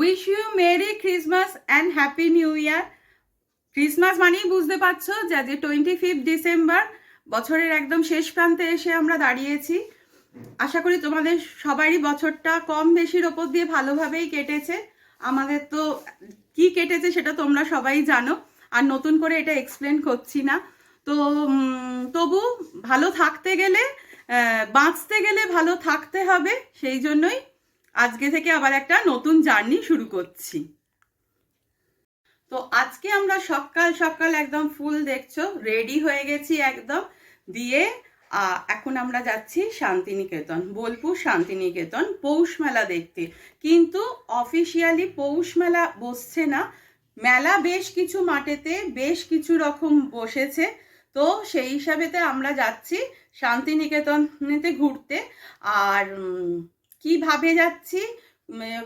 Wish you merry Christmas and happy new year. Christmas মানেই বুঝতে পারছো যে 25 ডিসেম্বর, বছরের একদম শেষ প্রান্তে এসে আমরা দাঁড়িয়েছি। আশা করি তোমাদের সবারই বছরটা কম বেশির ওপর দিয়ে ভালোভাবেই কেটেছে। আমাদের তো কি কেটেছে সেটা তোমরা সবাই জানো, আর নতুন করে এটা এক্সপ্লেন করছি না। তো তবু ভালো থাকতে গেলে, বাঁচতে গেলে ভালো থাকতে হবে, সেই জন্যই আজকে থেকে আবার একটা নতুন জার্নি শুরু করছি। তো আজকে আমরা সকাল সকাল একদম ফুল দেখছো রেডি হয়ে গেছি একদম দিয়ে। এখন আমরা যাচ্ছি শান্তিনিকেতন, বোলপুর শান্তিনিকেতন পৌষ মেলা দেখতে। কিন্তু অফিসিয়ালি পৌষ মেলা বসছে না, মেলা বেশ কিছু মাঠেতে বেশ কিছু রকম বসেছে। তো সেই হিসাবেতে আমরা যাচ্ছি শান্তিনিকেতনেতে ঘুরতে। আর কিভাবে যাচ্ছি,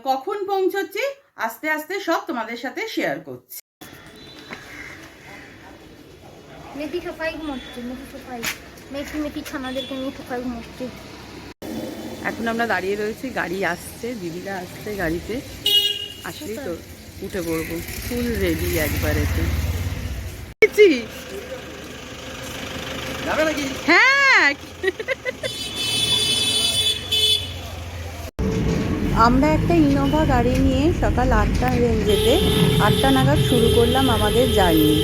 কখন পৌঁছচ্ছি, আস্তে আস্তে সব তোমাদের সাথে শেয়ার করছি। মেথি সফাই ঘুমোচ্ছে, মেথি সফাই মেথি ছানাদেরকে নিয়ে সফাই ঘুমোচ্ছে। এখন আমরা দাঁড়িয়ে রয়েছি, গাড়ি আসছে, দিদিরা আসছে গাড়িতে, আসলেই তো উঠে পড়বো। ফুল রেডি একবারেতে। হ্যাঁ, আমরা একটা ইনোভা গাড়ি নিয়ে সকাল 8টা রেঞ্জেতে 8টা নাগাদ শুরু করলাম আমাদের জার্নি।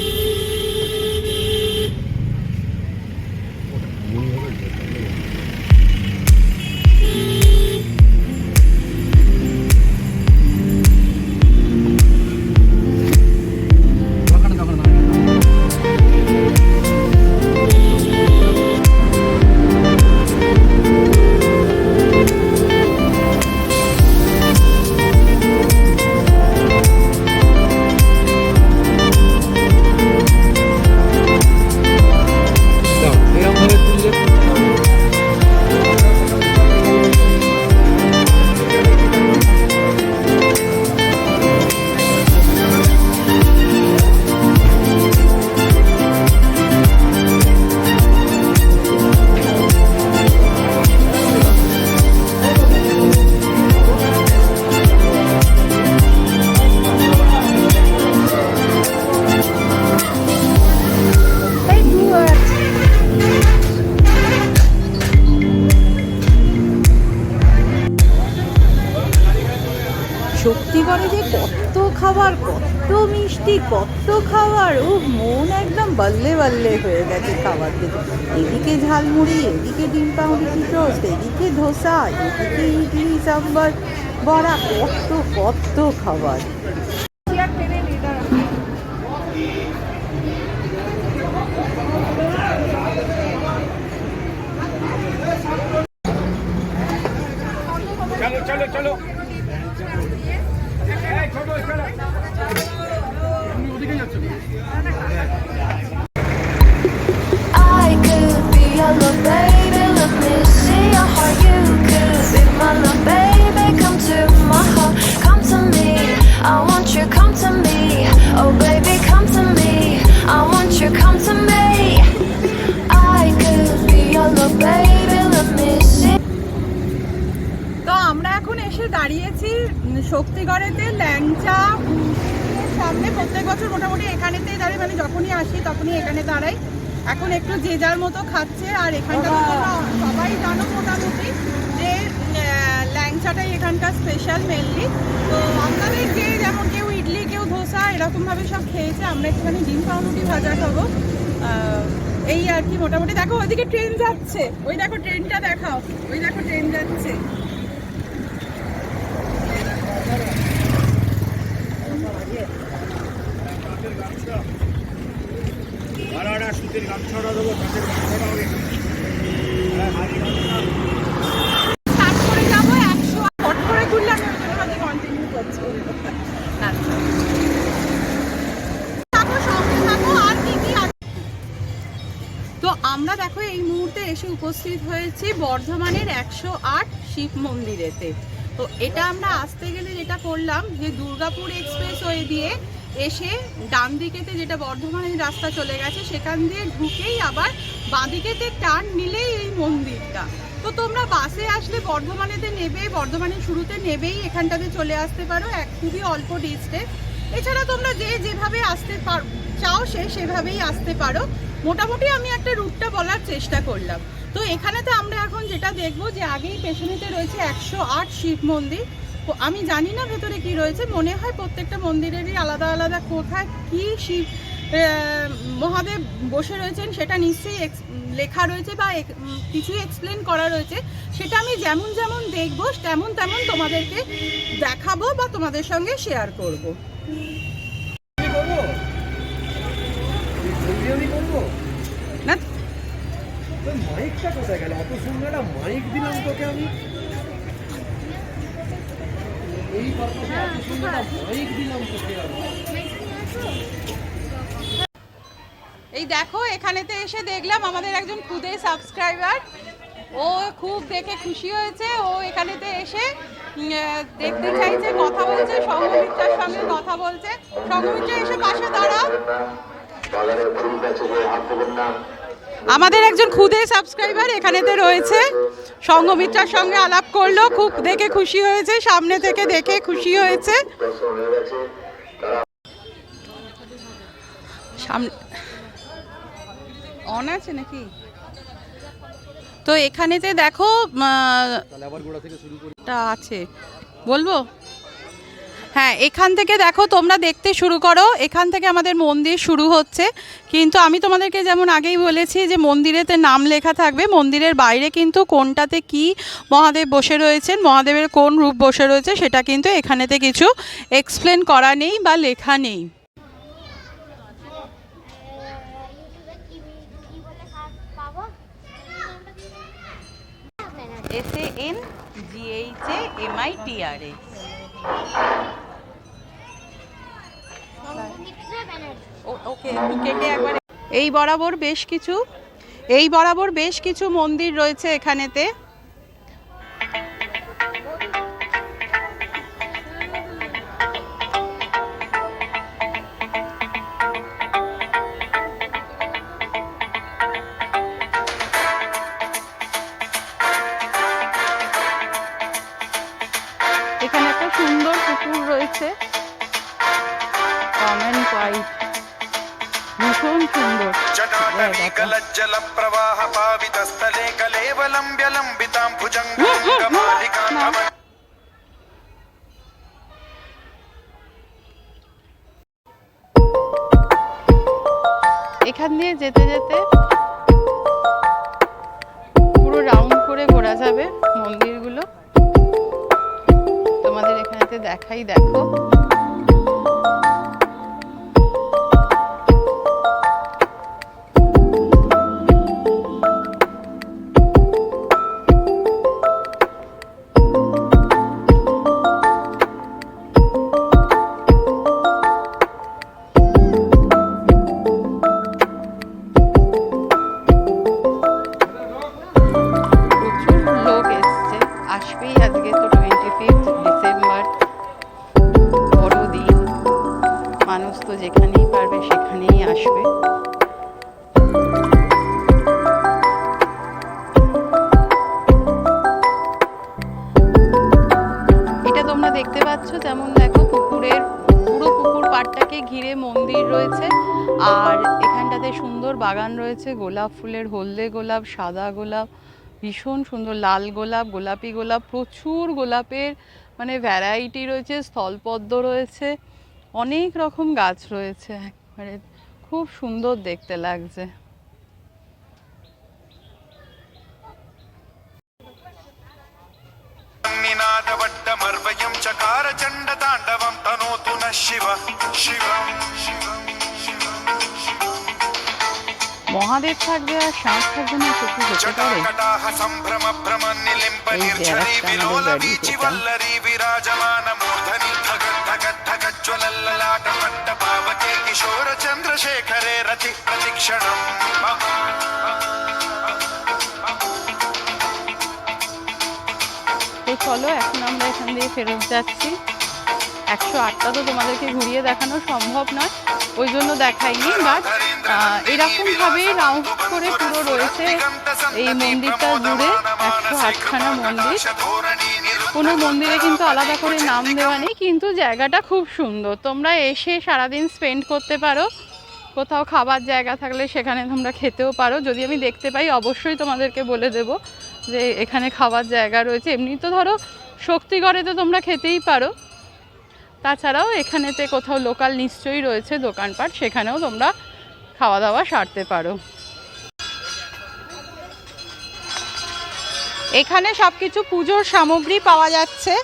শক্তিগড়ে যে কত খাবার, কত মিষ্টি, কত খাবার, ও মন একদম বল্লে বল্লে হয়ে গেছে খাবার দেখে। এদিকে ঝালমুড়ি, এদিকে ডিম পাউরুটি টোস্ট, এদিকে ধোসা, এদিকে ইডলি সাম্বার বড়া, কত কত খাবার। চলো চলো চলো, I could be your little baby, let me see your heart. You could be my little baby, come to my heart, come to me. I want you, come to me. Oh baby, come to me. I want you, come to me. I could be your little baby, let me see. তো আমরা এখন এসে দাঁড়িয়েছি শক্তিগড়েতে ল্যাংচা সামনে। প্রত্যেক বছর মোটামুটি এখানেতেই দাঁড়াই, মানে যখনই আসি তখনই এখানে দাঁড়াই। এখন একটু যে যার মতো খাচ্ছে, আর এখানটা তো তোমরা সবাই জানো মোটামুটি যে ল্যাংচাটাই এখানকার স্পেশাল মেনলি। তো আপনাদের যে যেমন কেউ ইডলি, কেউ ধোসা, এরকমভাবে সব খেয়েছে। আমরা একটুখানি ডিম পাউরুটি ভাজা খাবো, এই আর কি মোটামুটি। দেখো ওইদিকে ট্রেন যাচ্ছে, ওই দেখো ট্রেনটা দেখাও, ওই দেখো ট্রেন যাচ্ছে। সুতির গামছাটা দেবো, তাদের গামছাটা হবে। স্টার্ট করে যাবো 100, হট করে ঘুরলে আমি ওই জন্য কন্টিনিউ করছি। তো আমরা দেখো এই মুহূর্তে এসে উপস্থিত হয়েছি বর্ধমানের 108 শিব মন্দিরেতে। তো এটা আমরা আসতে গেলে যেটা করলাম যে দুর্গাপুর এক্সপ্রেসওয়ে দিয়ে এসে ডান দিকেতে যেটা বর্ধমানের রাস্তা চলে গেছে, সেখান দিয়ে ঢুকেই আবার বাঁ দিকেতে টার্ন নিলেই এই মন্দিরটা। তো তোমরা বাসে আসলে বর্ধমানেতে নেবে, বর্ধমানের শুরুতে নেবেই এখানটাতে চলে আসতে পারো, খুবই অল্প ডিস্টেন্স। এছাড়া তোমরা যেভাবে আসতে চাও সেভাবেই আসতে পারো। মোটামুটি আমি একটা রুটটা বলার চেষ্টা করলাম। তো এখানেতে আমরা এখন যেটা দেখবো যে আগেই পেছনেতে রয়েছে 108 শিব মন্দির। আমি জানি না ভেতরে কি রয়েছে, মনে হয় প্রত্যেকটা মন্দিরেরই আলাদা আলাদা কোথায় কি শিব মহাদেব বসে রয়েছেন সেটা নিশ্চয়ই লেখা রয়েছে বা কিছু এক্সপ্লেন করা রয়েছে। সেটা আমি যেমন যেমন দেখবো তেমন তেমন তোমাদেরকে দেখাবো বা তোমাদের সঙ্গে শেয়ার করব। না মাইকটা কোথায় গেল? অত সুন্দর একটা মাইক দিলাম তোকে আমি, এই পারপাসে এত সুন্দর একটা মাইক দিলাম তোকে আমি। এই দেখো এখানেতে এসে দেখলাম আমাদের একজন খুদে সাবস্ক্রাইবার, ও খুব দেখে খুশি হয়েছে। ও এখানেতে এসে দেখতে চাইছে, কথা বলছে, সঙ্গমিত্রার সঙ্গে কথা বলছে। সঙ্গমিত্রা এসে পাশে দাঁড়াও। আমাদের একজন খুদে সাবস্ক্রাইবার এখানেতে রয়েছে, সঙ্গমিত্রার সঙ্গে আলাপ করলো, খুব দেখে খুশি হয়েছে, সামনে থেকে দেখে খুশি হয়েছে। সামনে অন আছে নাকি? তো এখানেতে দেখো আছে, বলবো? হ্যাঁ, এখান থেকে দেখো তোমরা দেখতে শুরু করো। এখান থেকে আমাদের মন্দির শুরু হচ্ছে, কিন্তু আমি তোমাদেরকে যেমন আগেই বলেছি যে মন্দিরেতে নাম লেখা থাকবে। মন্দিরের বাইরে কিন্তু কোনটাতে কি মহাদেব বসে রয়েছেন, মহাদেবের কোন রূপ বসে রয়েছে সেটা কিন্তু এখানেতে কিছু এক্সপ্লেন করা নেই বা লেখা নেই। SANGHAMITRA। ওকে, কেটে একবার। এই বরাবর বেশ কিছু মন্দির রয়েছে এখানেতে। এখানে একটা সুন্দর পুকুর রয়েছে, কমেন্ট হোয়াইট, ভীষণ সুন্দর। এখান দিয়ে যেতে যেতে পুরো রাউন্ড করে ঘোরা যাবে মন্দিরগুলো। তোমাদের এখানেতে দেখাই, দেখো যেখানেই পারবে সেখানেই আসবে। এটা তোমরা দেখতে পাচ্ছ, যেমন দেখো পুকুরের পুরো পুকুর পাড়টাকে ঘিরে মন্দির রয়েছে, আর এখানটাতে সুন্দর বাগান রয়েছে, গোলাপ ফুলের, হলদে গোলাপ, সাদা গোলাপ, ভীষণ সুন্দর লাল গোলাপ, গোলাপি গোলাপ, প্রচুর গোলাপের মানে ভ্যারাইটি রয়েছে, স্থলপদ্ম রয়েছে, অনেক রকম গাছ রয়েছে, একবারে খুব সুন্দর দেখতে লাগছে। মহাদেব থাকবে আর শাঁখ থাকবে না, সত্যি হতে পারে? এই যে একটা আমাদের গাড়ি, चंद्रशेखरे रति प्रतिक्षणम। তো চলো এখন আমরা এখান দিয়ে ফেরত যাচ্ছি। 108টা তো তোমাদেরকে ঘুরিয়ে দেখানো সম্ভব নয়, ওই জন্য দেখাইনি, বাট এরকমভাবেই রাউন্ড করে পুরো রয়েছে এই মন্দিরটা জুড়ে 108খানা মন্দির। কোনো মন্দিরে কিন্তু আলাদা করে নাম দেওয়া নেই, কিন্তু জায়গাটা খুব সুন্দর। তোমরা এসে সারাদিন স্পেন্ড করতে পারো। কোথাও খাবার জায়গা থাকলে সেখানে তোমরা খেতেও পারো। যদি আমি দেখতে পাই অবশ্যই তোমাদেরকে বলে দেব যে এখানে খাবার জায়গা রয়েছে। এমনি তো ধরো শক্তিগড়ে তো তোমরা খেতেই পারো, তাছাড়াও এখানেতে কোথাও লোকাল নিশ্চয়ই রয়েছে দোকানপাট, সেখানেও তোমরা খাওয়া দাওয়া সারতে পারো। এখানে সব কিছু পুজোর সামগ্রী পাওয়া যাচ্ছে,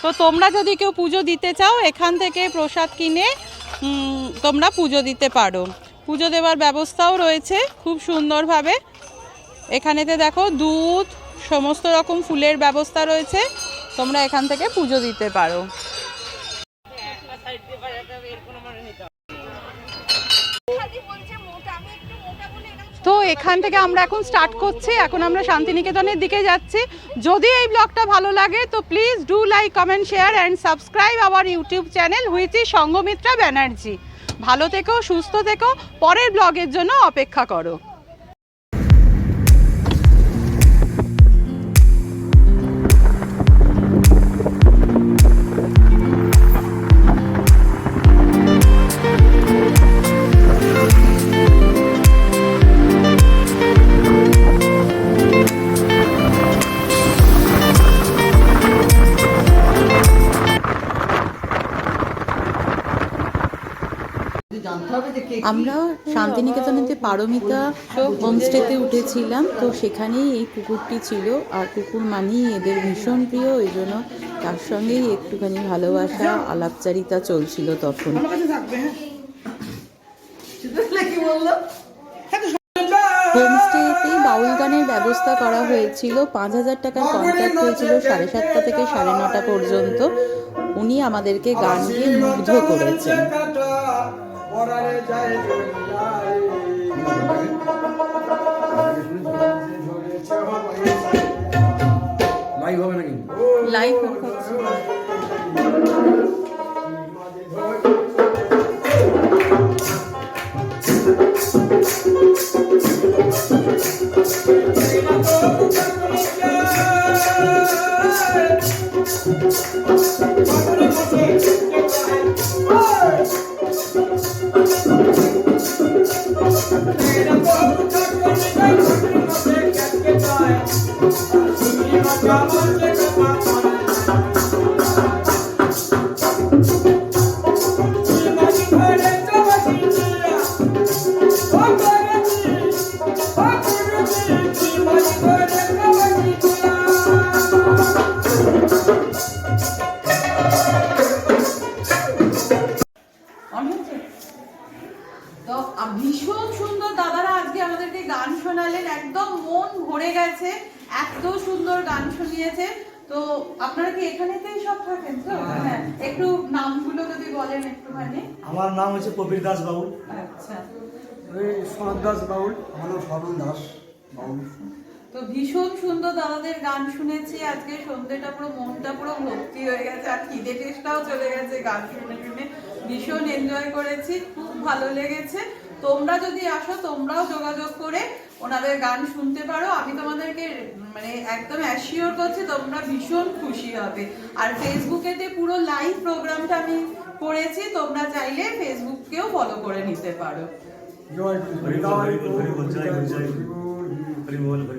তো তোমরা যদি কেউ পুজো দিতে চাও এখান থেকে প্রসাদ কিনে তোমরা পুজো দিতে পারো। পুজো দেওয়ার ব্যবস্থাও রয়েছে খুব সুন্দরভাবে। এখানেতে দেখো দুধ, সমস্ত রকম ফুলের ব্যবস্থা রয়েছে, তোমরা এখান থেকে পুজো দিতে পারো। তো এখান থেকে আমরা এখন স্টার্ট করছি। এখন আমরা শান্তিনিকেতনের দিকে যাচ্ছি। যদি এই ব্লগটা ভালো লাগে তো please do like, comment, share and subscribe our YouTube channel which is Sanghamitra Banerjee. ভালো থেকো, সুস্থ থেকো, পরের ব্লগের জন্য অপেক্ষা করো। আমরা শান্তিনিকেতনেতে পারমিতা হোমস্টেতে উঠেছিলাম, তো সেখানেই এই কুকুরটি ছিল। আর কুকুর মানেই এদের ভীষণ প্রিয়, এই জন্য তার সঙ্গেই একটুখানি ভালোবাসা আলাপচারিতা চলছিল তখন। হোমস্টেতেই বাউল গানের ব্যবস্থা করা হয়েছিল। 5000 টাকার কন্ট্রাক্ট হয়েছিল 7:30 থেকে 9:30 পর্যন্ত। উনি আমাদেরকে গান দিয়ে মুগ্ধ করেছেন। লাইভ হবে না কিন্তু লাইভ ভীষণ সুন্দর দাদারা আজকে আমাদেরকে গান শোনালেন, একদম মন ভরে গেছে, এত সুন্দর গান শুনিয়েছে। তো আপনারা কি এখানেতেই সব থাকেন তো? হ্যাঁ, একটু নামগুলো যদি বলেন একটুখানি। আমার নাম হচ্ছে কবির দাস বাউল। আচ্ছা, সনদ দাস বাউল। আমার নাম স্বরণ দাস বাউল। তো ভীষণ সুন্দর দাদাদের গান শুনেছি আজকে। সন্ধ্যেটা পুরো মনটা পুরো ভর্তি হয়ে গেছে, আর খিদে টেস্টটাও চলে গেছে গান শুনে শুনে। ভীষণ এনজয় করেছি, খুব ভালো লেগেছে। তোমরা যদি আসো তোমরাও যোগাযোগ করে ওনাদের গান শুনতে পারো। আমি তোমাদেরকে মানে একদম অ্যাসিওর করছি তোমরা ভীষণ খুশি হবে। আর ফেসবুকেতে পুরো লাইভ প্রোগ্রামটা আমি করেছি, তোমরা চাইলে ফেসবুককেও ফলো করে নিতে পারো। জয় হরি বল, হরি বল, জয় হরি বল, হরি বল।